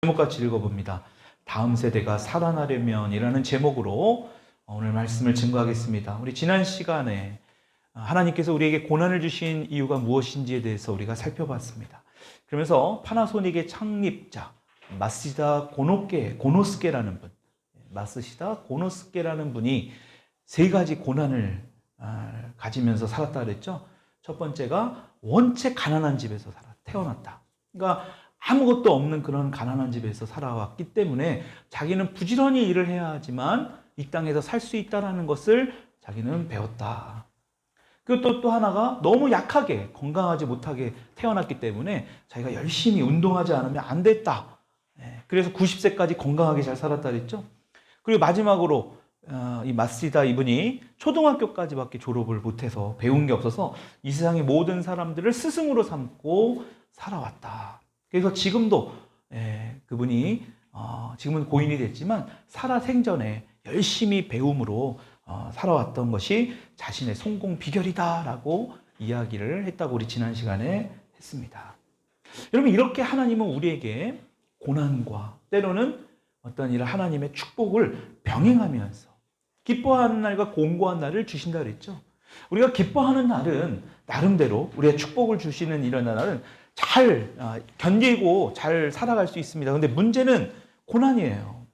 제목같이 읽어봅니다. 다음 세대가 살아나려면이라는 제목으로 오늘 말씀을 증거하겠습니다. 우리 지난 시간에 하나님께서 우리에게 고난을 주신 이유가 무엇인지에 대해서 우리가 살펴봤습니다. 그러면서 파나소닉의 창립자 마쓰시다 고노스케라는 분, 마쓰시다 고노스케라는 분이 세 가지 고난을 가지면서 살았다 그랬죠. 첫 번째가 원체 가난한 집에서 태어났다. 그러니까 아무것도 없는 그런 가난한 집에서 살아왔기 때문에 자기는 부지런히 일을 해야 하지만 이 땅에서 살 수 있다는 것을 자기는 배웠다. 그리고 또 하나가 너무 약하게 건강하지 못하게 태어났기 때문에 자기가 열심히 운동하지 않으면 안 됐다. 그래서 90세까지 건강하게 잘 살았다 그랬죠. 그리고 마지막으로 이 마쓰시다 이분이 초등학교까지밖에 졸업을 못해서 배운 게 없어서 이 세상의 모든 사람들을 스승으로 삼고 살아왔다. 그래서 지금도 그분이 지금은 고인이 됐지만 살아생전에 열심히 배움으로 살아왔던 것이 자신의 성공 비결이다라고 이야기를 했다고 우리 지난 시간에 했습니다. 여러분, 이렇게 하나님은 우리에게 고난과 때로는 어떤 이런 하나님의 축복을 병행하면서 기뻐하는 날과 공고한 날을 주신다 그랬죠. 우리가 기뻐하는 날은 나름대로 우리의 축복을 주시는 이런 날은 잘 견디고 잘 살아갈 수 있습니다. 그런데 문제는 고난이에요.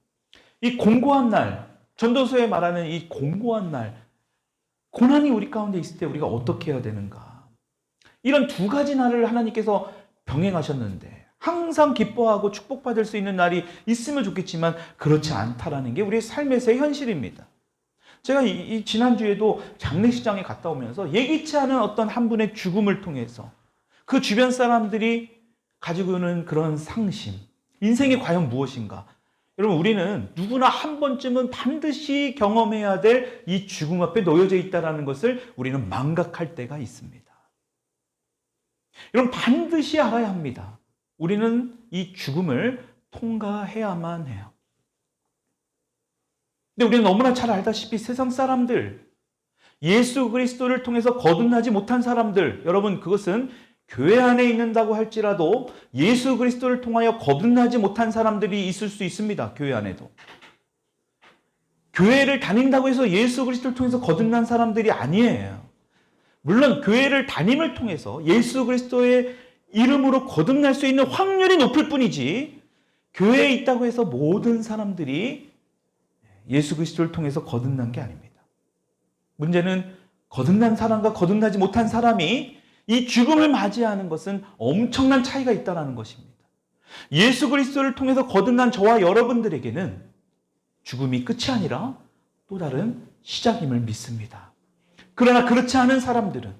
이 공고한 날, 전도서에 말하는 이 공고한 날, 고난이 우리 가운데 있을 때 우리가 어떻게 해야 되는가? 이런 두 가지 날을 하나님께서 병행하셨는데 항상 기뻐하고 축복받을 수 있는 날이 있으면 좋겠지만 그렇지 않다라는 게 우리의 삶에서의 현실입니다. 제가 이 지난주에도 장례식장에 갔다 오면서 예기치 않은 어떤 한 분의 죽음을 통해서 그 주변 사람들이 가지고 있는 그런 상심, 인생이 과연 무엇인가? 여러분, 우리는 누구나 한 번쯤은 반드시 경험해야 될 이 죽음 앞에 놓여져 있다는 것을 우리는 망각할 때가 있습니다. 여러분, 반드시 알아야 합니다. 우리는 이 죽음을 통과해야만 해요. 근데 우리는 너무나 잘 알다시피 세상 사람들, 예수 그리스도를 통해서 거듭나지 못한 사람들, 여러분, 그것은 교회 안에 있는다고 할지라도 예수 그리스도를 통하여 거듭나지 못한 사람들이 있을 수 있습니다. 교회 안에도. 교회를 다닌다고 해서 예수 그리스도를 통해서 거듭난 사람들이 아니에요. 물론 교회를 다님을 통해서 예수 그리스도의 이름으로 거듭날 수 있는 확률이 높을 뿐이지 교회에 있다고 해서 모든 사람들이 예수 그리스도를 통해서 거듭난 게 아닙니다. 문제는 거듭난 사람과 거듭나지 못한 사람이 이 죽음을 맞이하는 것은 엄청난 차이가 있다는 것입니다. 예수 그리스도를 통해서 거듭난 저와 여러분들에게는 죽음이 끝이 아니라 또 다른 시작임을 믿습니다. 그러나 그렇지 않은 사람들은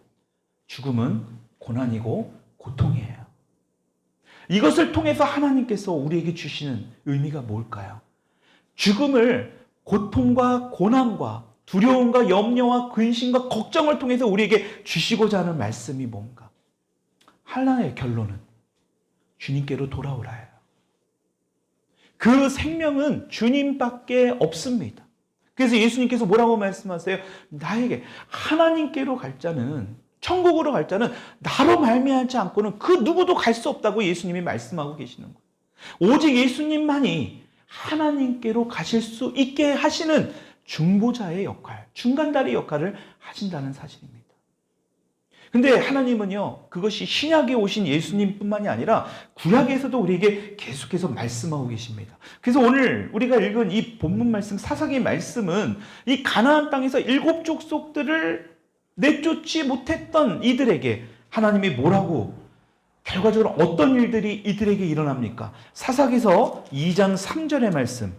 죽음은 고난이고 고통이에요. 이것을 통해서 하나님께서 우리에게 주시는 의미가 뭘까요? 죽음을 고통과 고난과 두려움과 염려와 근심과 걱정을 통해서 우리에게 주시고자 하는 말씀이 뭔가? 하나의 결론은 주님께로 돌아오라예요. 그 생명은 주님밖에 없습니다. 그래서 예수님께서 뭐라고 말씀하세요? 나에게 하나님께로 갈 자는, 천국으로 갈 자는 나로 말미암지 않고는 그 누구도 갈 수 없다고 예수님이 말씀하고 계시는 거예요. 오직 예수님만이 하나님께로 가실 수 있게 하시는 중보자의 역할, 중간다리 역할을 하신다는 사실입니다. 근데 하나님은요, 그것이 신약에 오신 예수님뿐만이 아니라 구약에서도 우리에게 계속해서 말씀하고 계십니다. 그래서 오늘 우리가 읽은 이 본문 말씀, 사사기 말씀은 이 가나안 땅에서 7 족속들을 내쫓지 못했던 이들에게 하나님이 뭐라고, 결과적으로 어떤 일들이 이들에게 일어납니까? 사사기서 2장 3절의 말씀,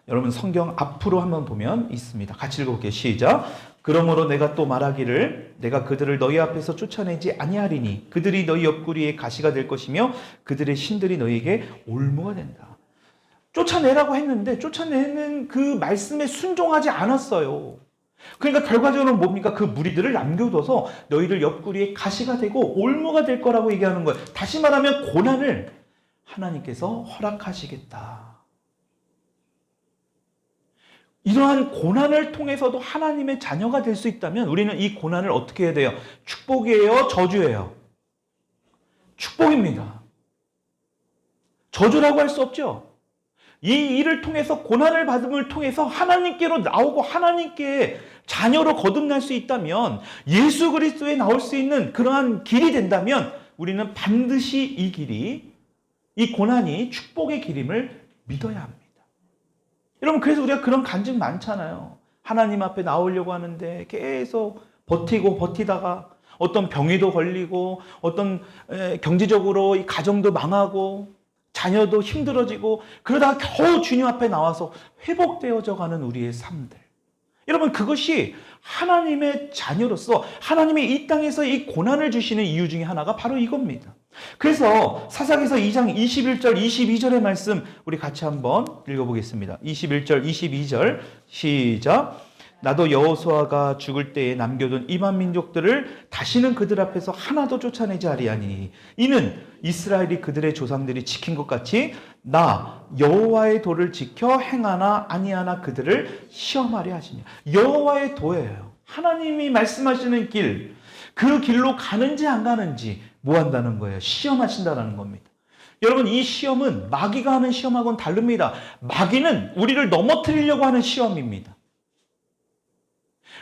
여러분 성경 앞으로 한번 보면 있습니다. 같이 읽어볼게요. 시작. 그러므로 내가 또 말하기를 내가 그들을 너희 앞에서 쫓아내지 아니하리니 그들이 너희 옆구리에 가시가 될 것이며 그들의 신들이 너희에게 올무가 된다. 쫓아내라고 했는데 쫓아내는 그 말씀에 순종하지 않았어요. 그러니까 결과적으로 뭡니까? 그 무리들을 남겨둬서 너희들 옆구리에 가시가 되고 올무가 될 거라고 얘기하는 거예요. 다시 말하면 고난을 하나님께서 허락하시겠다. 이러한 고난을 통해서도 하나님의 자녀가 될 수 있다면 우리는 이 고난을 어떻게 해야 돼요? 축복이에요? 저주예요? 축복입니다. 저주라고 할 수 없죠. 이 일을 통해서 고난을 받음을 통해서 하나님께로 나오고 하나님께 자녀로 거듭날 수 있다면, 예수 그리스도에 나올 수 있는 그러한 길이 된다면 우리는 반드시 이 길이, 이 고난이 축복의 길임을 믿어야 합니다. 여러분, 그래서 우리가 그런 간증 많잖아요. 하나님 앞에 나오려고 하는데 계속 버티다가 어떤 병에도 걸리고 어떤 경제적으로 이 가정도 망하고 자녀도 힘들어지고 그러다가 겨우 주님 앞에 나와서 회복되어져 가는 우리의 삶들. 여러분, 그것이 하나님의 자녀로서 하나님의 이 땅에서 이 고난을 주시는 이유 중에 하나가 바로 이겁니다. 그래서 사사기서 2장 21절 22절의 말씀 우리 같이 한번 읽어보겠습니다. 21절 22절 시작. 나도 여호수아가 죽을 때에 남겨둔 이방 민족들을 다시는 그들 앞에서 하나도 쫓아내지 아니하니 이는 이스라엘이 그들의 조상들이 지킨 것 같이 나 여호와의 도를 지켜 행하나 아니하나 그들을 시험하려 하시니. 여호와의 도예요. 하나님이 말씀하시는 길, 그 길로 가는지 안 가는지 뭐 한다는 거예요? 시험하신다는 겁니다. 여러분, 이 시험은 마귀가 하는 시험하고는 다릅니다. 마귀는 우리를 넘어뜨리려고 하는 시험입니다.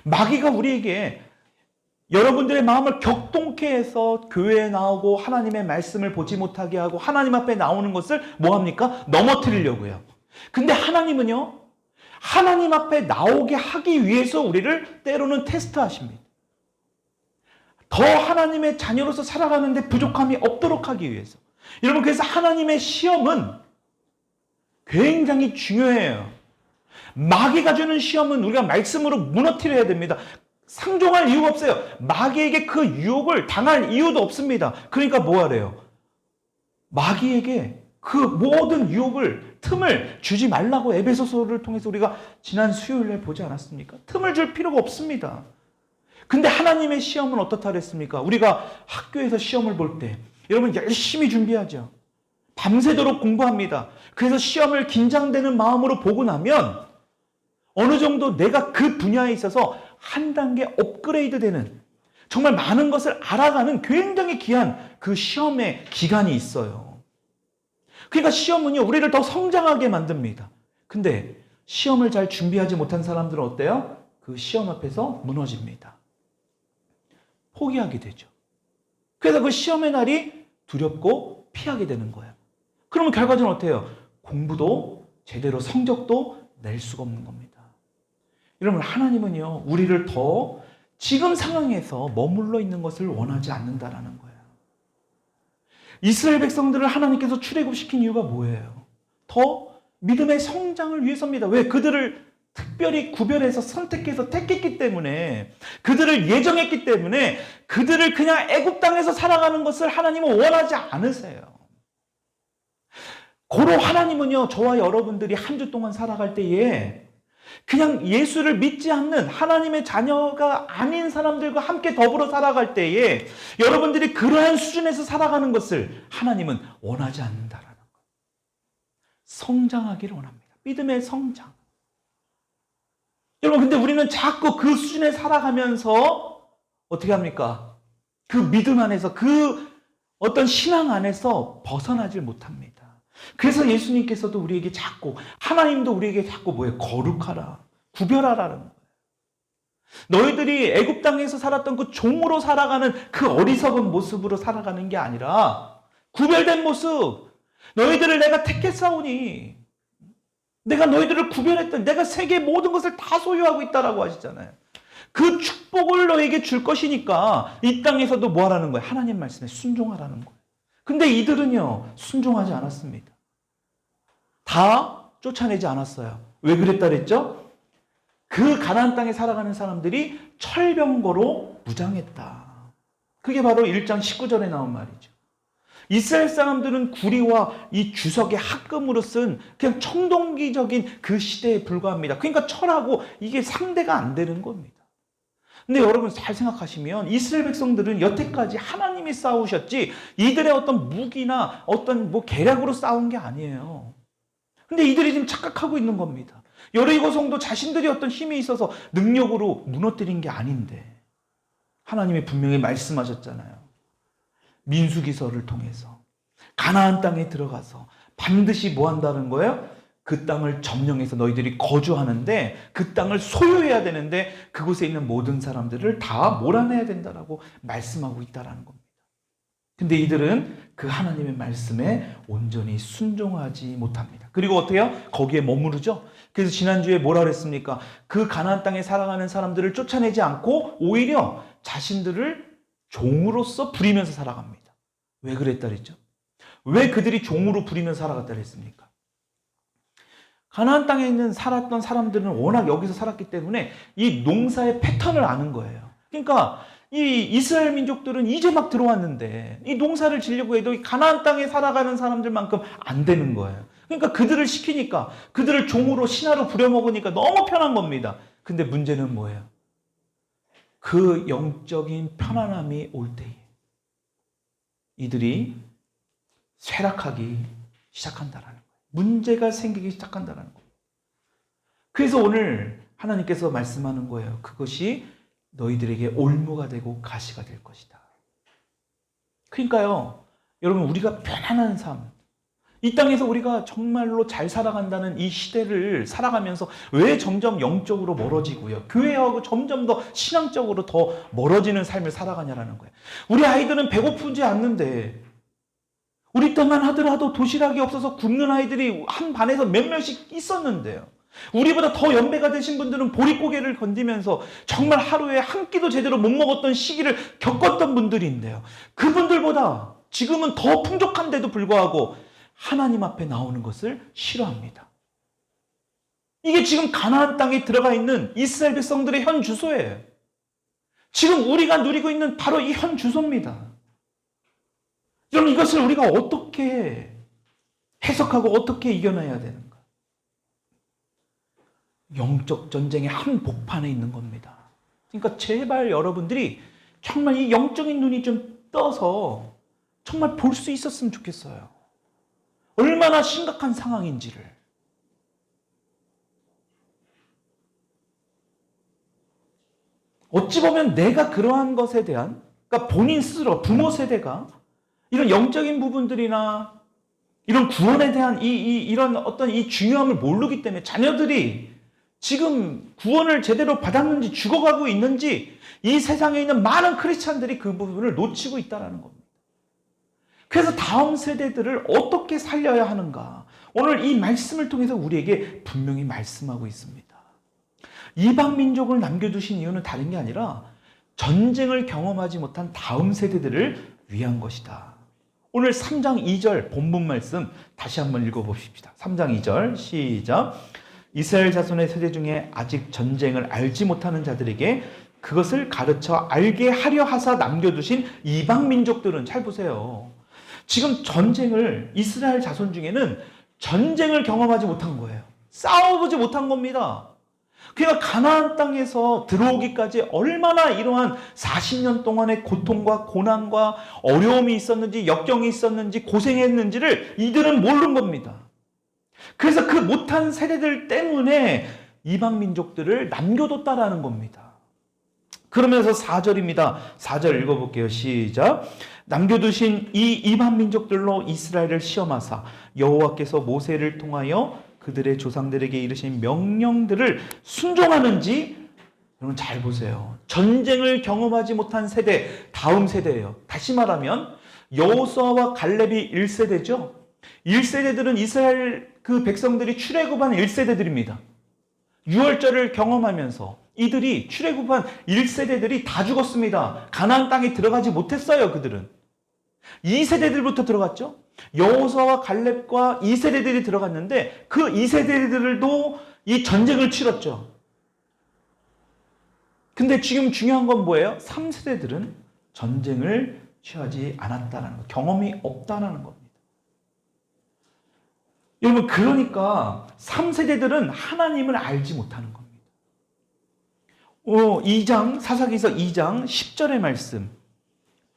마귀가 우리에게 여러분들의 마음을 격동케 해서 교회에 나오고 하나님의 말씀을 보지 못하게 하고 하나님 앞에 나오는 것을 뭐 합니까? 넘어뜨리려고요. 근데 하나님은요, 하나님 앞에 나오게 하기 위해서 우리를 때로는 테스트하십니다. 더 하나님의 자녀로서 살아가는데 부족함이 없도록 하기 위해서. 여러분, 그래서 하나님의 시험은 굉장히 중요해요. 마귀가 주는 시험은 우리가 말씀으로 무너뜨려야 됩니다. 상종할 이유가 없어요. 마귀에게 그 유혹을 당할 이유도 없습니다. 그러니까 뭐 하래요? 마귀에게 그 모든 유혹을, 틈을 주지 말라고 에베소서를 통해서 우리가 지난 수요일에 보지 않았습니까? 틈을 줄 필요가 없습니다. 근데 하나님의 시험은 어떻다 그랬습니까? 우리가 학교에서 시험을 볼 때 여러분 열심히 준비하죠. 밤새도록 공부합니다. 그래서 시험을 긴장되는 마음으로 보고 나면 어느 정도 내가 그 분야에 있어서 한 단계 업그레이드 되는, 정말 많은 것을 알아가는 굉장히 귀한 그 시험의 기간이 있어요. 그러니까 시험은요, 우리를 더 성장하게 만듭니다. 근데 시험을 잘 준비하지 못한 사람들은 어때요? 그 시험 앞에서 무너집니다. 포기하게 되죠. 그래서 그 시험의 날이 두렵고 피하게 되는 거예요. 그러면 결과적으로 어때요? 공부도 제대로 성적도 낼 수가 없는 겁니다. 여러분, 하나님은요, 우리를 더 지금 상황에서 머물러 있는 것을 원하지 않는다라는 거예요. 이스라엘 백성들을 하나님께서 출애굽시킨 이유가 뭐예요? 더 믿음의 성장을 위해서입니다. 왜? 그들을 특별히 구별해서 선택해서 택했기 때문에, 그들을 예정했기 때문에, 그들을 그냥 애굽 땅에서 살아가는 것을 하나님은 원하지 않으세요. 고로 하나님은요, 저와 여러분들이 한 주 동안 살아갈 때에 그냥 예수를 믿지 않는 하나님의 자녀가 아닌 사람들과 함께 더불어 살아갈 때에 여러분들이 그러한 수준에서 살아가는 것을 하나님은 원하지 않는다라는 거예요. 성장하기를 원합니다. 믿음의 성장. 여러분, 근데 우리는 자꾸 그 수준에 살아가면서 어떻게 합니까? 그 믿음 안에서, 그 어떤 신앙 안에서 벗어나질 못합니다. 그래서 예수님께서도 우리에게 자꾸, 하나님도 우리에게 자꾸 뭐예요? 거룩하라, 구별하라는 거예요. 너희들이 애굽 땅에서 살았던 그 종으로 살아가는 그 어리석은 모습으로 살아가는 게 아니라 구별된 모습, 너희들을 내가 택했사오니, 내가 너희들을 구별했던, 내가 세계 모든 것을 다 소유하고 있다라고 하시잖아요. 그 축복을 너에게 줄 것이니까 이 땅에서도 뭐 하라는 거예요? 하나님 말씀에 순종하라는 거예요. 근데 이들은요, 순종하지 않았습니다. 다 쫓아내지 않았어요. 왜 그랬다 그랬죠? 그 가나안 땅에 살아가는 사람들이 철병거로 무장했다. 그게 바로 1장 19절에 나온 말이죠. 이스라엘 사람들은 구리와 이 주석의 합금으로 쓴 그냥 청동기적인 그 시대에 불과합니다. 그러니까 철하고 이게 상대가 안 되는 겁니다. 근데 여러분 잘 생각하시면 이스라엘 백성들은 여태까지 하나님이 싸우셨지 이들의 어떤 무기나 어떤 뭐 계략으로 싸운 게 아니에요. 근데 이들이 지금 착각하고 있는 겁니다. 여리고 성도 자신들이 어떤 힘이 있어서 능력으로 무너뜨린 게 아닌데 하나님이 분명히 말씀하셨잖아요. 민수기서를 통해서 가나안 땅에 들어가서 반드시 뭐 한다는 거예요? 그 땅을 점령해서 너희들이 거주하는데 그 땅을 소유해야 되는데 그곳에 있는 모든 사람들을 다 몰아내야 된다라고 말씀하고 있다라는 겁니다. 근데 이들은 그 하나님의 말씀에 온전히 순종하지 못합니다. 그리고 어떻게 해요? 거기에 머무르죠. 그래서 지난주에 뭐라 그랬습니까? 그 가나안 땅에 살아가는 사람들을 쫓아내지 않고 오히려 자신들을 종으로서 부리면서 살아갑니다. 왜 그랬다 그랬죠? 왜 그들이 종으로 부리면서 살아갔다 그랬습니까? 가나안 땅에 있는 살았던 사람들은 워낙 여기서 살았기 때문에 이 농사의 패턴을 아는 거예요. 그러니까 이 이스라엘 민족들은 이제 막 들어왔는데 이 농사를 지려고 해도 이 가나안 땅에 살아가는 사람들만큼 안 되는 거예요. 그러니까 그들을 시키니까 그들을 종으로 신하로 부려먹으니까 너무 편한 겁니다. 근데 문제는 뭐예요? 그 영적인 편안함이 올 때에 이들이 쇠락하기 시작한다라는 거예요. 문제가 생기기 시작한다는 거예요. 그래서 오늘 하나님께서 말씀하는 거예요. 그것이 너희들에게 올무가 되고 가시가 될 것이다. 그러니까요, 여러분, 우리가 편안한 삶, 이 땅에서 우리가 정말로 잘 살아간다는 이 시대를 살아가면서 왜 점점 영적으로 멀어지고요, 교회하고 점점 더 신앙적으로 더 멀어지는 삶을 살아가냐라는 거예요. 우리 아이들은 배고프지 않는데 우리 때만 하더라도 도시락이 없어서 굶는 아이들이 한 반에서 몇 명씩 있었는데요. 우리보다 더 연배가 되신 분들은 보릿고개를 건디면서 정말 하루에 한 끼도 제대로 못 먹었던 시기를 겪었던 분들인데요. 그분들보다 지금은 더 풍족한데도 불구하고 하나님 앞에 나오는 것을 싫어합니다. 이게 지금 가나안 땅에 들어가 있는 이스라엘 백성들의 현 주소예요. 지금 우리가 누리고 있는 바로 이 현 주소입니다. 여러분, 이것을 우리가 어떻게 해석하고 어떻게 이겨내야 되는가? 영적 전쟁의 한복판에 있는 겁니다. 그러니까 제발 여러분들이 정말 이 영적인 눈이 좀 떠서 정말 볼 수 있었으면 좋겠어요. 얼마나 심각한 상황인지를. 어찌 보면 내가 그러한 것에 대한, 그러니까 본인 스스로 부모 세대가 이런 영적인 부분들이나 이런 구원에 대한 이런 어떤 이 중요함을 모르기 때문에 자녀들이 지금 구원을 제대로 받았는지 죽어가고 있는지 이 세상에 있는 많은 크리스찬들이 그 부분을 놓치고 있다는 겁니다. 그래서 다음 세대들을 어떻게 살려야 하는가? 오늘 이 말씀을 통해서 우리에게 분명히 말씀하고 있습니다. 이방 민족을 남겨두신 이유는 다른 게 아니라 전쟁을 경험하지 못한 다음 세대들을 위한 것이다. 오늘 3장 2절 본문 말씀 다시 한번 읽어봅시다. 3장 2절 시작. 이스라엘 자손의 세대 중에 아직 전쟁을 알지 못하는 자들에게 그것을 가르쳐 알게 하려 하사 남겨두신 이방 민족들은, 잘 보세요. 지금 전쟁을, 이스라엘 자손 중에는 전쟁을 경험하지 못한 거예요. 싸워보지 못한 겁니다. 그러니까 가나안 땅에서 들어오기까지 얼마나 이러한 40년 동안의 고통과 고난과 어려움이 있었는지, 역경이 있었는지, 고생했는지를 이들은 모르는 겁니다. 그래서 그 못한 세대들 때문에 이방 민족들을 남겨뒀다라는 겁니다. 그러면서 4절입니다. 4절 읽어볼게요. 시작. 남겨두신 이 이방 민족들로 이스라엘을 시험하사 여호와께서 모세를 통하여 그들의 조상들에게 이르신 명령들을 순종하는지. 여러분 잘 보세요. 전쟁을 경험하지 못한 세대, 다음 세대예요. 다시 말하면 여호수아와 갈렙이 1세대죠. 1세대들은 이스라엘 그 백성들이 출애굽한 1세대들입니다. 유월절을 경험하면서 이들이 출애굽한 1세대들이 다 죽었습니다. 가나안 땅에 들어가지 못했어요. 그들은 2세대들부터 들어갔죠. 여호수아와 갈렙과 2세대들이 들어갔는데 그 2세대들도 이 전쟁을 치렀죠. 근데 지금 중요한 건 뭐예요? 3세대들은 전쟁을 취하지 않았다는 것, 경험이 없다는 겁니다. 여러분, 그러니까 3세대들은 하나님을 알지 못하는 겁니다. 2장, 사사기서 2장 10절의 말씀,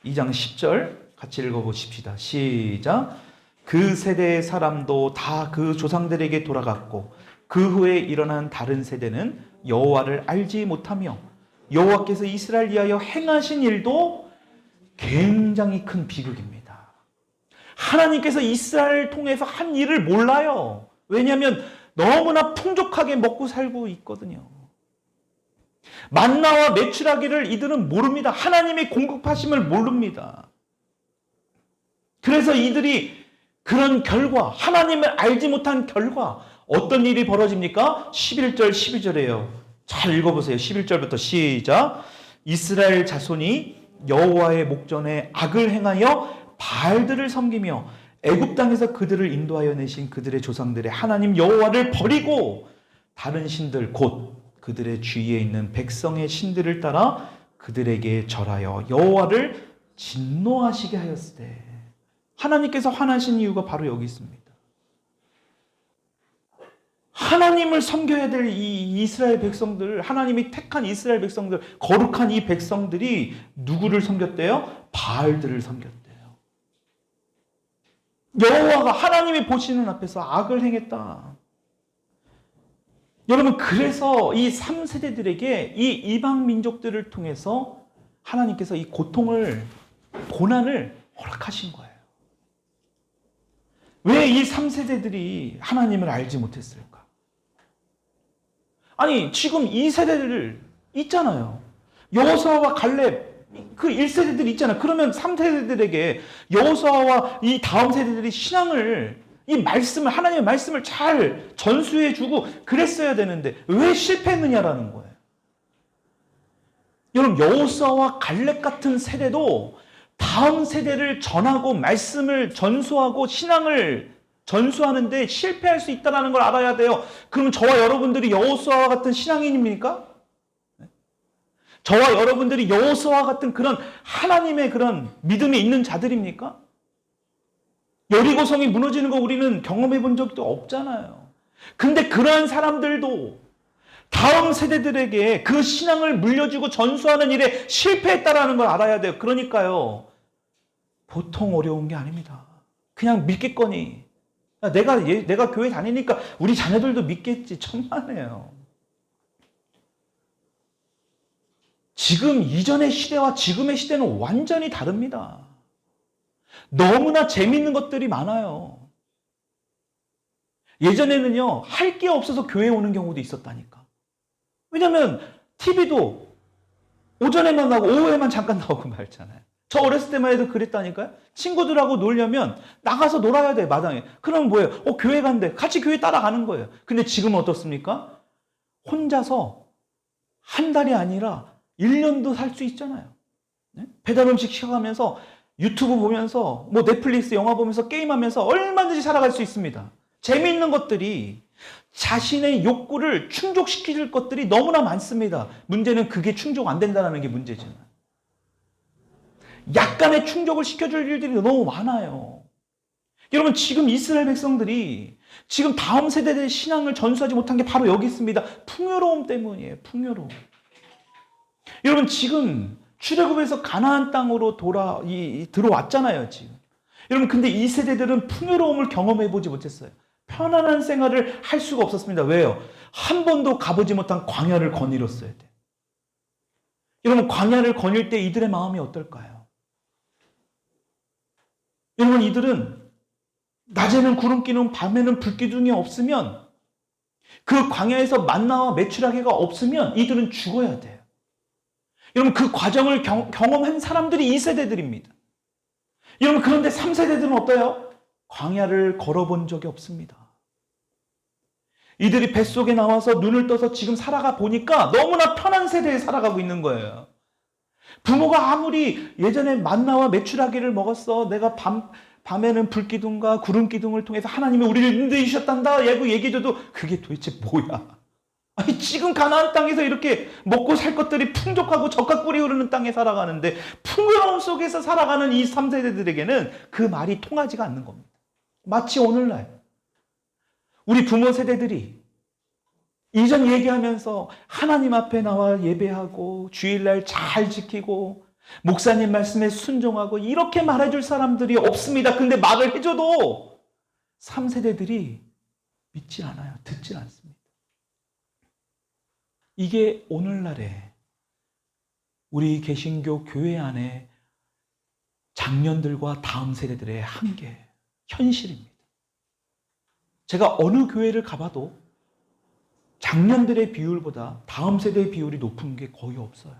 2장 10절 같이 읽어보십시다. 시작. 그 세대의 사람도 다 그 조상들에게 돌아갔고 그 후에 일어난 다른 세대는 여호와를 알지 못하며 여호와께서 이스라엘 위하여 행하신 일도 굉장히 큰 비극입니다. 하나님께서 이스라엘을 통해서 한 일을 몰라요. 왜냐하면 너무나 풍족하게 먹고 살고 있거든요. 만나와 메추라기를 이들은 모릅니다. 하나님의 공급하심을 모릅니다. 그래서 이들이 그런 결과, 하나님을 알지 못한 결과 어떤 일이 벌어집니까? 11절, 12절이에요. 잘 읽어보세요. 11절부터 시작. 이스라엘 자손이 여호와의 목전에 악을 행하여 바알들을 섬기며 애굽 땅에서 그들을 인도하여 내신 그들의 조상들의 하나님 여호와를 버리고 다른 신들 곧 그들의 주위에 있는 백성의 신들을 따라 그들에게 절하여 여호와를 진노하시게 하였으되. 하나님께서 화나신 이유가 바로 여기 있습니다. 하나님을 섬겨야 될 이 이스라엘 백성들, 하나님이 택한 이스라엘 백성들, 거룩한 이 백성들이 누구를 섬겼대요? 바알들을 섬겼대요. 여호와가 하나님이 보시는 앞에서 악을 행했다. 여러분, 그래서 이 3세대들에게 이 이방 민족들을 통해서 하나님께서 이 고난을 허락하신 거예요. 왜 이 3세대들이 하나님을 알지 못했을까? 아니, 지금 2세대들 있잖아요. 여호수아와 갈렙, 그 1세대들이 있잖아요. 그러면 3세대들에게 여호수아와 이 다음 세대들이 신앙을, 이 말씀을, 하나님의 말씀을 잘 전수해주고 그랬어야 되는데 왜 실패했느냐라는 거예요. 여러분, 여호수아와 갈렙 같은 세대도 다음 세대를 전하고 말씀을 전수하고 신앙을 전수하는데 실패할 수 있다는 걸 알아야 돼요. 그럼 저와 여러분들이 여호수아와 같은 신앙인입니까? 저와 여러분들이 여호수아와 같은 그런 하나님의 그런 믿음이 있는 자들입니까? 여리고성이 무너지는 거 우리는 경험해 본 적도 없잖아요. 근데 그러한 사람들도 다음 세대들에게 그 신앙을 물려주고 전수하는 일에 실패했다라는 걸 알아야 돼요. 그러니까요, 보통 어려운 게 아닙니다. 그냥 믿겠거니. 내가 교회 다니니까 우리 자녀들도 믿겠지. 천만에요. 지금 이전의 시대와 지금의 시대는 완전히 다릅니다. 너무나 재밌는 것들이 많아요. 예전에는요, 할 게 없어서 교회에 오는 경우도 있었다니까. 왜냐면 TV도 오전에만 나오고 오후에만 잠깐 나오고 말잖아요. 저 어렸을 때만 해도 그랬다니까요. 친구들하고 놀려면 나가서 놀아야 돼, 마당에. 그러면 뭐예요? 교회 간대. 같이 교회 따라가는 거예요. 근데 지금은 어떻습니까? 혼자서 한 달이 아니라 1년도 살 수 있잖아요. 네? 배달 음식 시켜가면서 유튜브 보면서 뭐 넷플릭스 영화 보면서 게임하면서 얼마든지 살아갈 수 있습니다. 재미있는 것들이, 자신의 욕구를 충족시킬 것들이 너무나 많습니다. 문제는 그게 충족 안 된다는 게 문제잖아요. 약간의 충족을 시켜줄 일들이 너무 많아요. 여러분, 지금 이스라엘 백성들이 지금 다음 세대의 신앙을 전수하지 못한 게 바로 여기 있습니다. 풍요로움 때문이에요. 풍요로움. 여러분, 지금 출애굽에서 가나안 땅으로 들어왔잖아요, 지금. 여러분, 근데 이 세대들은 풍요로움을 경험해 보지 못했어요. 편안한 생활을 할 수가 없었습니다. 왜요? 한 번도 가보지 못한 광야를 거닐었어야 돼요. 여러분, 광야를 거닐 때 이들의 마음이 어떨까요? 여러분, 이들은 낮에는 구름기둥, 밤에는 불기둥이 없으면, 그 광야에서 만나와 메추라기가 없으면 이들은 죽어야 돼요. 여러분, 그 과정을 경험한 사람들이 2세대들입니다. 여러분, 그런데 3세대들은 어때요? 광야를 걸어본 적이 없습니다. 이들이 뱃속에 나와서 눈을 떠서 지금 살아가 보니까 너무나 편한 세대에 살아가고 있는 거예요. 부모가 아무리 예전에 만나와 메추라기를 먹었어, 내가 밤에는 불기둥과 구름기둥을 통해서 하나님이 우리를 인도해 주셨단다 얘기해줘도 그게 도대체 뭐야? 아니, 지금 가나안 땅에서 이렇게 먹고 살 것들이 풍족하고 젖과 꿀이 흐르는 땅에 살아가는데 풍요로움 속에서 살아가는 이 3세대들에게는 그 말이 통하지가 않는 겁니다. 마치 오늘날 우리 부모 세대들이 이전 얘기하면서 하나님 앞에 나와 예배하고 주일날 잘 지키고 목사님 말씀에 순종하고 이렇게 말해줄 사람들이 없습니다. 근데 말을 해줘도 3세대들이 믿지 않아요. 듣지 않습니다. 이게 오늘날의 우리 개신교 교회 안에 장년들과 다음 세대들의 한계예요. 현실입니다. 제가 어느 교회를 가봐도 장년들의 비율보다 다음 세대의 비율이 높은 게 거의 없어요.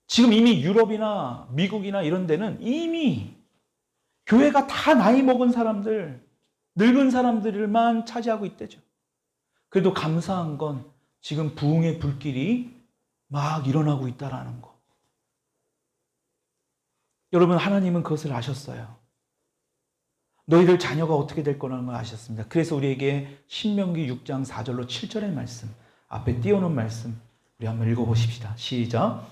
지금 이미 유럽이나 미국이나 이런 데는 이미 교회가 다 나이 먹은 사람들, 늙은 사람들만 차지하고 있대죠. 그래도 감사한 건 지금 부흥의 불길이 막 일어나고 있다라는 거. 여러분, 하나님은 그것을 아셨어요. 너희들 자녀가 어떻게 될 거라는 걸 아셨습니다. 그래서 우리에게 신명기 6장 4절로 7절의 말씀, 앞에 띄워놓은 말씀 우리 한번 읽어보십시다. 시작.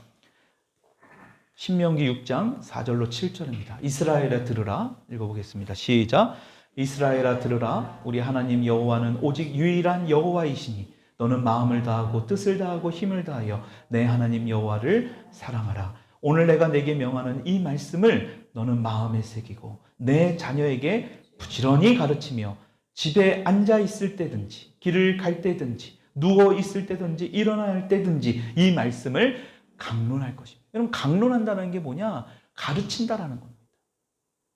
신명기 6장 4절로 7절입니다. 이스라엘아 들으라. 읽어보겠습니다. 시작. 이스라엘아 들으라. 우리 하나님 여호와는 오직 유일한 여호와이시니 너는 마음을 다하고 뜻을 다하고 힘을 다하여 내 하나님 여호와를 사랑하라. 오늘 내가 내게 명하는 이 말씀을 너는 마음에 새기고 내 자녀에게 부지런히 가르치며 집에 앉아 있을 때든지 길을 갈 때든지 누워 있을 때든지 일어날 때든지 이 말씀을 강론할 것입니다. 여러분, 강론한다는 게 뭐냐? 가르친다라는 겁니다.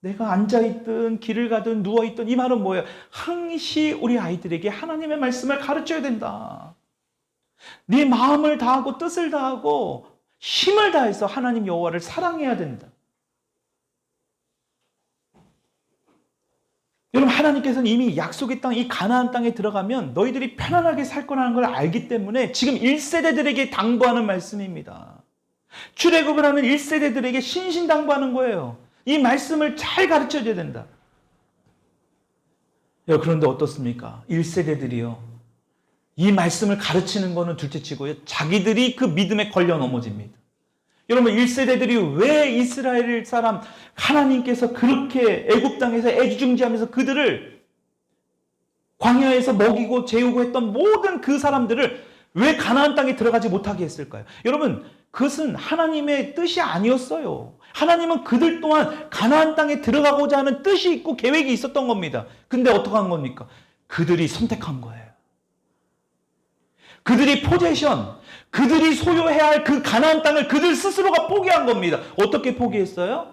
내가 앉아있든 길을 가든 누워있든 이 말은 뭐예요? 항시 우리 아이들에게 하나님의 말씀을 가르쳐야 된다. 네 마음을 다하고 뜻을 다하고 힘을 다해서 하나님 여호와를 사랑해야 된다. 여러분, 하나님께서는 이미 약속의 땅, 이 가나안 땅에 들어가면 너희들이 편안하게 살 거라는 걸 알기 때문에 지금 1세대들에게 당부하는 말씀입니다. 출애굽을 하는 1세대들에게 신신당부하는 거예요. 이 말씀을 잘 가르쳐줘야 된다. 그런데 어떻습니까? 1세대들이요. 이 말씀을 가르치는 거는 둘째치고요. 자기들이 그 믿음에 걸려 넘어집니다. 여러분, 1세대들이 왜 이스라엘 사람 하나님께서 그렇게 애굽 땅에서 애지중지하면서 그들을 광야에서 먹이고 재우고 했던 모든 그 사람들을 왜 가나안 땅에 들어가지 못하게 했을까요? 여러분, 그것은 하나님의 뜻이 아니었어요. 하나님은 그들 또한 가나안 땅에 들어가고자 하는 뜻이 있고 계획이 있었던 겁니다. 근데 어떻게 한 겁니까? 그들이 선택한 거예요. 그들이 포제션, 그들이 소유해야 할 그 가나안 땅을 그들 스스로가 포기한 겁니다. 어떻게 포기했어요?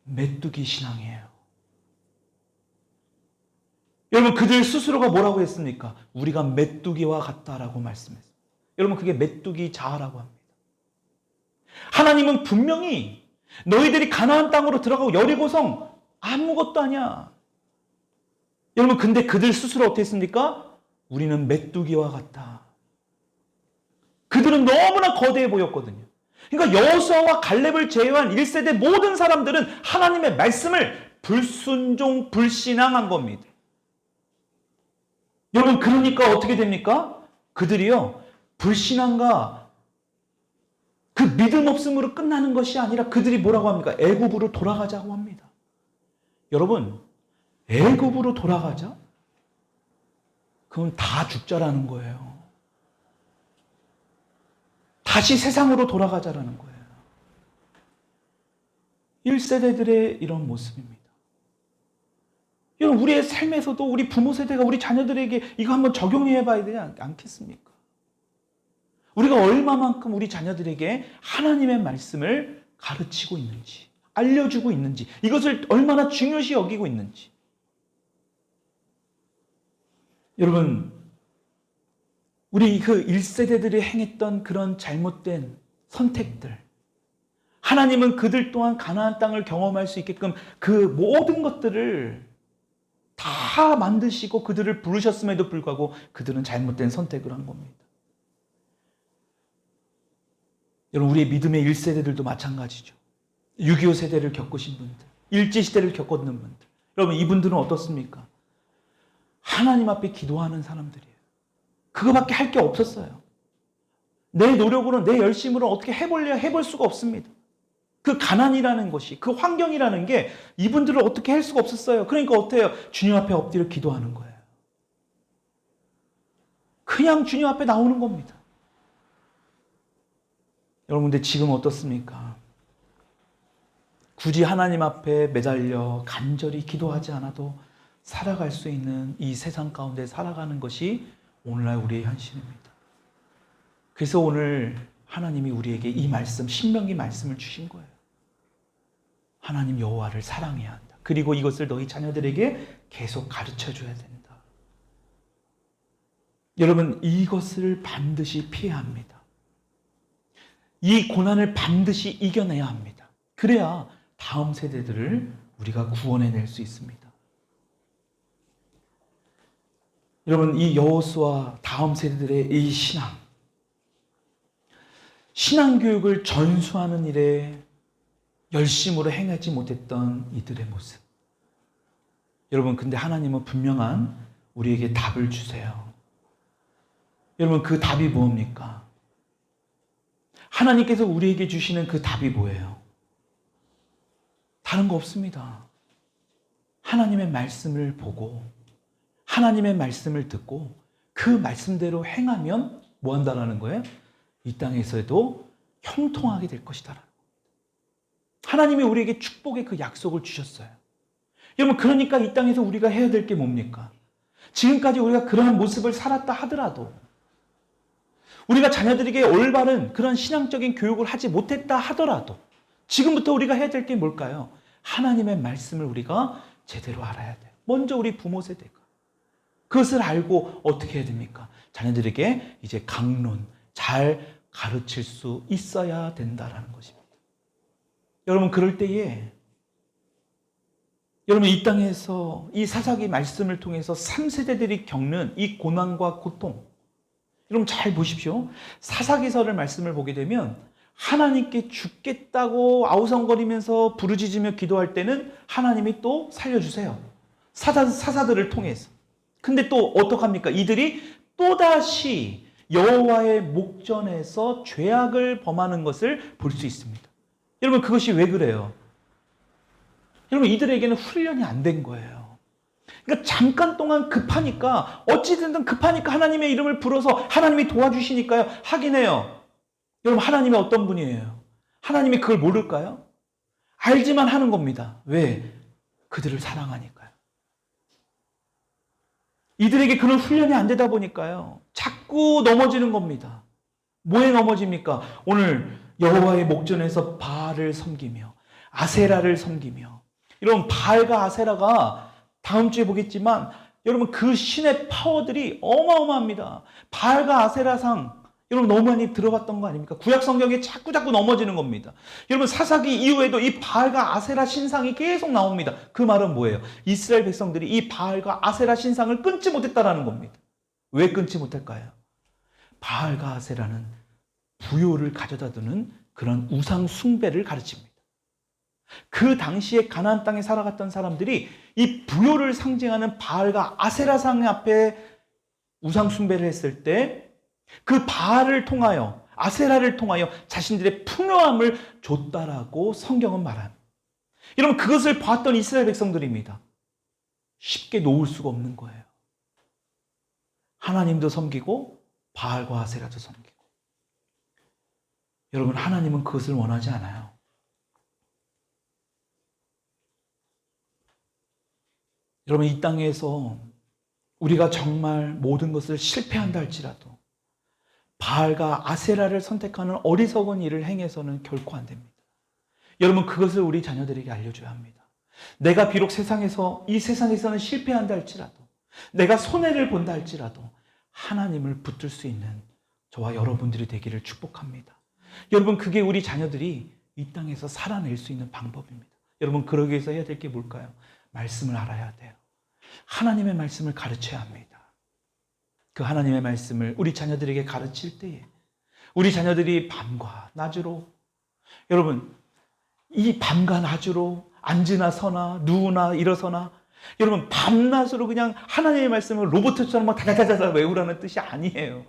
메뚜기 신앙이에요. 여러분, 그들 스스로가 뭐라고 했습니까? 우리가 메뚜기와 같다라고 말씀했어요. 여러분, 그게 메뚜기 자아라고 합니다. 하나님은 분명히 너희들이 가나안 땅으로 들어가고 여리고성 아무것도 아니야. 여러분, 근데 그들 스스로 어떻게 했습니까? 우리는 메뚜기와 같다. 그들은 너무나 거대해 보였거든요. 그러니까 여호수아와 갈렙을 제외한 1세대 모든 사람들은 하나님의 말씀을 불순종, 불신앙한 겁니다. 여러분, 그러니까 어떻게 됩니까? 그들이요, 불신앙과 그 믿음 없음으로 끝나는 것이 아니라 그들이 뭐라고 합니까? 애굽으로 돌아가자고 합니다. 여러분, 애굽으로 돌아가자? 그건 다 죽자라는 거예요. 다시 세상으로 돌아가자라는 거예요. 1세대들의 이런 모습입니다. 여러분, 우리의 삶에서도 우리 부모 세대가 우리 자녀들에게 이거 한번 적용해 봐야 되지 않겠습니까? 우리가 얼마만큼 우리 자녀들에게 하나님의 말씀을 가르치고 있는지, 알려주고 있는지, 이것을 얼마나 중요시 여기고 있는지. 여러분, 우리 그 1세대들이 행했던 그런 잘못된 선택들, 하나님은 그들 또한 가나안 땅을 경험할 수 있게끔 그 모든 것들을 다 만드시고 그들을 부르셨음에도 불구하고 그들은 잘못된 선택을 한 겁니다. 여러분, 우리의 믿음의 1세대들도 마찬가지죠. 6.25 세대를 겪으신 분들, 일제시대를 겪었는 분들, 여러분, 이분들은 어떻습니까? 하나님 앞에 기도하는 사람들이에요. 그거밖에 할 게 없었어요. 내 노력으로, 내 열심으로 어떻게 해볼 수가 없습니다. 그 가난이라는 것이, 그 환경이라는 게 이분들을 어떻게 할 수가 없었어요. 그러니까 어때요? 주님 앞에 엎드려 기도하는 거예요. 그냥 주님 앞에 나오는 겁니다. 여러분, 근데 지금 어떻습니까? 굳이 하나님 앞에 매달려 간절히 기도하지 않아도 살아갈 수 있는 이 세상 가운데 살아가는 것이 오늘날 우리의 현실입니다. 그래서 오늘 하나님이 우리에게 이 말씀, 신명기 말씀을 주신 거예요. 하나님 여호와를 사랑해야 한다. 그리고 이것을 너희 자녀들에게 계속 가르쳐줘야 된다. 여러분, 이것을 반드시 피해야 합니다. 이 고난을 반드시 이겨내야 합니다. 그래야 다음 세대들을 우리가 구원해낼 수 있습니다. 여러분, 이 여호수아 다음 세대들의 이 신앙교육을 전수하는 일에 열심으로 행하지 못했던 이들의 모습. 여러분, 근데 하나님은 분명한 우리에게 답을 주세요. 여러분, 그 답이 뭡니까? 하나님께서 우리에게 주시는 그 답이 뭐예요? 다른 거 없습니다. 하나님의 말씀을 보고 하나님의 말씀을 듣고 그 말씀대로 행하면 뭐 한다라는 거예요? 이 땅에서도 형통하게 될 것이다. 하나님이 우리에게 축복의 그 약속을 주셨어요. 여러분, 그러니까 이 땅에서 우리가 해야 될 게 뭡니까? 지금까지 우리가 그러한 모습을 살았다 하더라도, 우리가 자녀들에게 올바른 그런 신앙적인 교육을 하지 못했다 하더라도, 지금부터 우리가 해야 될 게 뭘까요? 하나님의 말씀을 우리가 제대로 알아야 돼요. 먼저 우리 부모 세대가. 그것을 알고 어떻게 해야 됩니까? 자녀들에게 이제 강론, 잘 가르칠 수 있어야 된다라는 것입니다. 여러분, 그럴 때에 여러분, 이 땅에서 이 사사기 말씀을 통해서 3세대들이 겪는 이 고난과 고통, 여러분 잘 보십시오. 사사기서를 말씀을 보게 되면 하나님께 죽겠다고 아우성거리면서 부르짖으며 기도할 때는 하나님이 또 살려주세요. 사사들을 통해서. 근데 또 어떡합니까? 이들이 또다시 여호와의 목전에서 죄악을 범하는 것을 볼 수 있습니다. 여러분, 그것이 왜 그래요? 여러분, 이들에게는 훈련이 안 된 거예요. 그러니까 잠깐 동안 급하니까, 어찌됐든 급하니까 하나님의 이름을 불어서 하나님이 도와주시니까요. 하긴 해요. 여러분, 하나님이 어떤 분이에요? 하나님이 그걸 모를까요? 알지만 하는 겁니다. 왜? 그들을 사랑하니까요. 이들에게 그런 훈련이 안 되다 보니까요. 자꾸 넘어지는 겁니다. 뭐에 넘어집니까? 오늘 여호와의 목전에서 바알을 섬기며 아세라를 섬기며, 여러분, 바알과 아세라가 다음 주에 보겠지만 여러분, 그 신의 파워들이 어마어마합니다. 바알과 아세라상, 여러분 너무 많이 들어봤던 거 아닙니까? 구약 성경에 자꾸 넘어지는 겁니다. 여러분, 사사기 이후에도 이 바알과 아세라 신상이 계속 나옵니다. 그 말은 뭐예요? 이스라엘 백성들이 이 바알과 아세라 신상을 끊지 못했다라는 겁니다. 왜 끊지 못할까요? 바알과 아세라는 부요를 가져다 두는 그런 우상 숭배를 가르칩니다. 그 당시에 가나안 땅에 살아갔던 사람들이 이 부요를 상징하는 바알과 아세라상 앞에 우상 숭배를 했을 때 그 바알을 통하여, 아세라를 통하여 자신들의 풍요함을 줬다라고 성경은 말합니다. 여러분, 그것을 봤던 이스라엘 백성들입니다. 쉽게 놓을 수가 없는 거예요. 하나님도 섬기고 바알과 아세라도 섬기고. 여러분, 하나님은 그것을 원하지 않아요. 여러분, 이 땅에서 우리가 정말 모든 것을 실패한다 할지라도 바알과 아세라를 선택하는 어리석은 일을 행해서는 결코 안 됩니다. 여러분, 그것을 우리 자녀들에게 알려줘야 합니다. 내가 비록 이 세상에서는 실패한다 할지라도, 내가 손해를 본다 할지라도 하나님을 붙들 수 있는 저와 여러분들이 되기를 축복합니다. 여러분, 그게 우리 자녀들이 이 땅에서 살아낼 수 있는 방법입니다. 여러분, 그러기 위해서 해야 될 게 뭘까요? 말씀을 알아야 돼요. 하나님의 말씀을 가르쳐야 합니다. 그 하나님의 말씀을 우리 자녀들에게 가르칠 때에 우리 자녀들이 밤과 낮으로, 여러분, 이 밤과 낮으로 앉으나 서나 누우나 일어서나, 여러분, 밤낮으로 그냥 하나님의 말씀을 로봇처럼 막 다다다다 외우라는 뜻이 아니에요.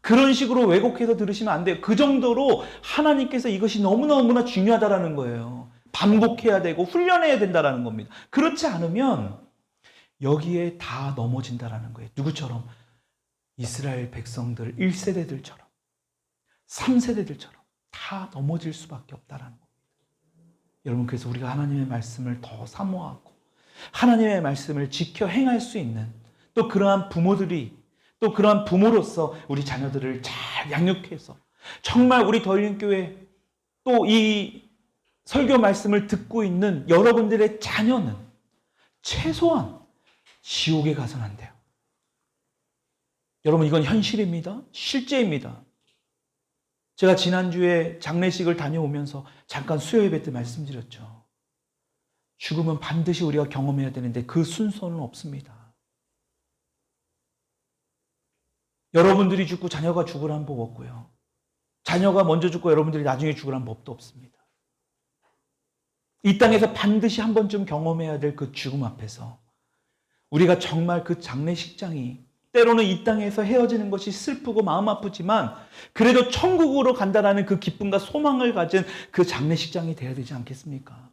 그런 식으로 왜곡해서 들으시면 안 돼요. 그 정도로 하나님께서 이것이 너무너무나 중요하다라는 거예요. 반복해야 되고 훈련해야 된다라는 겁니다. 그렇지 않으면 여기에 다 넘어진다라는 거예요. 누구처럼? 이스라엘 백성들 1세대들처럼 3세대들처럼 다 넘어질 수밖에 없다라는 겁니다. 여러분, 그래서 우리가 하나님의 말씀을 더 사모하고 하나님의 말씀을 지켜 행할 수 있는 또 그러한 부모들이, 또 그러한 부모로서 우리 자녀들을 잘 양육해서 정말 우리 더일린교회 또 이 설교 말씀을 듣고 있는 여러분들의 자녀는 최소한 지옥에 가서는 안 돼요. 여러분, 이건 현실입니다. 실제입니다. 제가 지난주에 장례식을 다녀오면서 잠깐 수요예배 때 말씀드렸죠. 죽음은 반드시 우리가 경험해야 되는데 그 순서는 없습니다. 여러분들이 죽고 자녀가 죽으라는 법 없고요. 자녀가 먼저 죽고 여러분들이 나중에 죽으라는 법도 없습니다. 이 땅에서 반드시 한 번쯤 경험해야 될 그 죽음 앞에서 우리가 정말 그 장례식장이 때로는 이 땅에서 헤어지는 것이 슬프고 마음 아프지만 그래도 천국으로 간다라는 그 기쁨과 소망을 가진 그 장례식장이 되어야 되지 않겠습니까?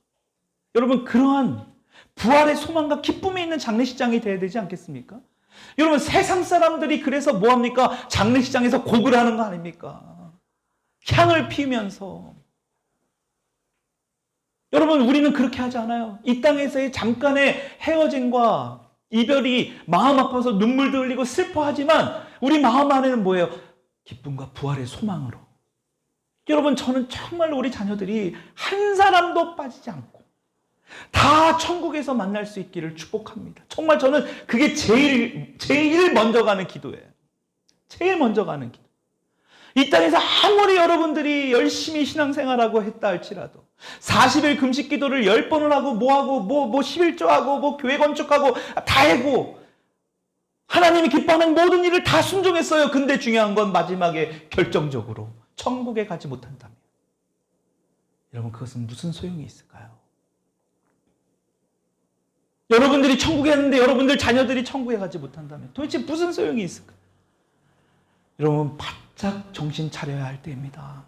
여러분, 그러한 부활의 소망과 기쁨이 있는 장례식장이 되어야 되지 않겠습니까? 여러분, 세상 사람들이 그래서 뭐합니까? 장례식장에서 곡을 하는 거 아닙니까? 향을 피우면서. 여러분, 우리는 그렇게 하지 않아요. 이 땅에서의 잠깐의 헤어짐과 이별이 마음 아파서 눈물도 흘리고 슬퍼하지만 우리 마음 안에는 뭐예요? 기쁨과 부활의 소망으로. 여러분, 저는 정말 우리 자녀들이 한 사람도 빠지지 않고 다 천국에서 만날 수 있기를 축복합니다. 정말 저는 그게 제일 먼저 가는 기도예요. 제일 먼저 가는 기도. 이 땅에서 아무리 여러분들이 열심히 신앙생활하고 했다 할지라도 40일 금식 기도를 10번을 하고 뭐하고 11조하고 교회 건축하고 다 하고 하나님이 기뻐하는 모든 일을 다 순종했어요. 근데 중요한 건 마지막에 결정적으로 천국에 가지 못한다면 여러분, 그것은 무슨 소용이 있을까요? 여러분들이 천국에 갔는데 여러분들 자녀들이 천국에 가지 못한다면 도대체 무슨 소용이 있을까요? 여러분, 바짝 정신 차려야 할 때입니다.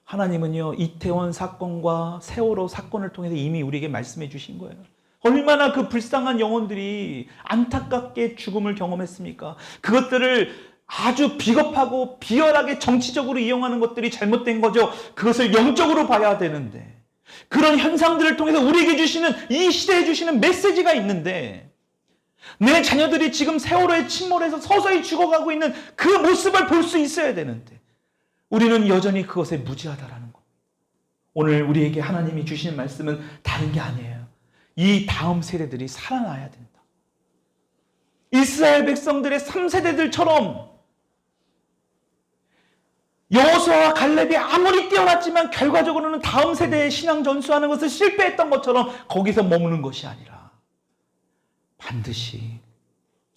하나님은요, 이태원 사건과 세월호 사건을 통해서 이미 우리에게 말씀해 주신 거예요. 얼마나 그 불쌍한 영혼들이 안타깝게 죽음을 경험했습니까? 그것들을 아주 비겁하고 비열하게 정치적으로 이용하는 것들이 잘못된 거죠. 그것을 영적으로 봐야 되는데 그런 현상들을 통해서 우리에게 주시는, 이 시대에 주시는 메시지가 있는데 내 자녀들이 지금 세월호에 침몰해서 서서히 죽어가고 있는 그 모습을 볼 수 있어야 되는데 우리는 여전히 그것에 무지하다라는 것. 오늘 우리에게 하나님이 주시는 말씀은 다른 게 아니에요. 이 다음 세대들이 살아나야 된다. 이스라엘 백성들의 3세대들처럼 여호수아와 갈렙이 아무리 뛰어났지만 결과적으로는 다음 세대의 신앙 전수하는 것을 실패했던 것처럼 거기서 머무는 것이 아니라 반드시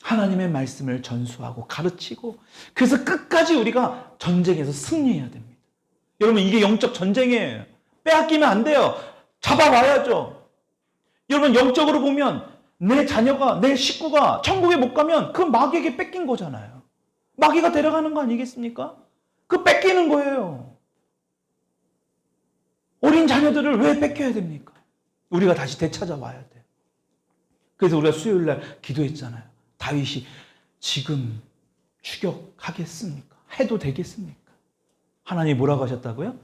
하나님의 말씀을 전수하고 가르치고 그래서 끝까지 우리가 전쟁에서 승리해야 됩니다. 여러분, 이게 영적 전쟁이에요. 빼앗기면 안 돼요. 잡아와야죠. 여러분, 영적으로 보면 내 자녀가, 내 식구가 천국에 못 가면 그 마귀에게 뺏긴 거잖아요. 마귀가 데려가는 거 아니겠습니까? 그 뺏기는 거예요. 어린 자녀들을 왜 뺏겨야 됩니까? 우리가 다시 되찾아와야 돼요. 그래서 우리가 수요일 날 기도했잖아요. 다윗이 지금 추격하겠습니까? 해도 되겠습니까? 하나님이 뭐라고 하셨다고요?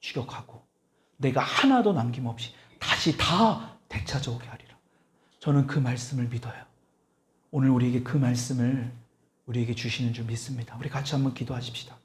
추격하고 내가 하나도 남김없이 다시 다 되찾아오게 하리라. 저는 그 말씀을 믿어요. 오늘 우리에게 그 말씀을 우리에게 주시는 줄 믿습니다. 우리 같이 한번 기도하십시다.